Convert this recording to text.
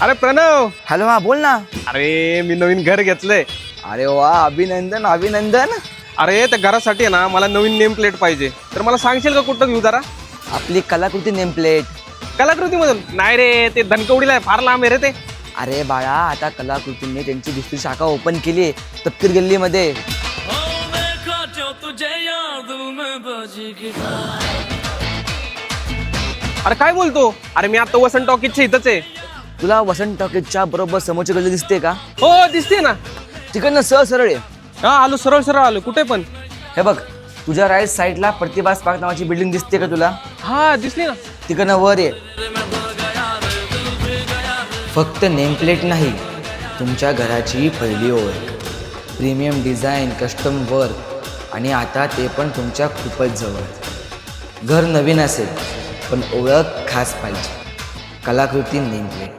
अरे प्रणव. हॅलो, हा बोल ना. अरे मी नवीन घर घेतलंय. अरे वा, अभिनंदन अभिनंदन. अरे त्या घरासाठी आहे ना मला नवीन नेम प्लेट पाहिजे, तर मला सांगशील का कुठं घेऊ जरा? आपली कलाकृती नेम प्लेट. कलाकृती मधून नाही रे, ते धनकवडीला आहे, फार लांब आहे रे ते. अरे बाळा, आता कलाकृतीने त्यांची दुसरी शाखा ओपन केली आहे तपकीर गल्लीमध्ये. अरे काय बोलतो? अरे मी आता वसंत टॉकीजच्या इथंच आहे. तुला वसंत टॉकीजच्या बरोबर समोरची गल्ली दिसते का? हो दिसते ना. तिकडनं सरळ आहे. हा आलो, सरळ सरळ आलो. कुठे पण? हे बघ, तुझ्या राईट साईडला प्रतिभा स्पार्क नावाची बिल्डिंग दिसते का तुला? हा दिसली ना. तिकडनं वर आहे. फक्त नेम प्लेट नाही, तुमच्या घराची पहिली ओळख. प्रीमियम डिझाईन, कस्टम वर्क आणि आता ते पण तुमच्या खूपच जवळ. घर नवीन असेल पण ओळख खास पाहिजे. कलाकृती नेम प्लेट.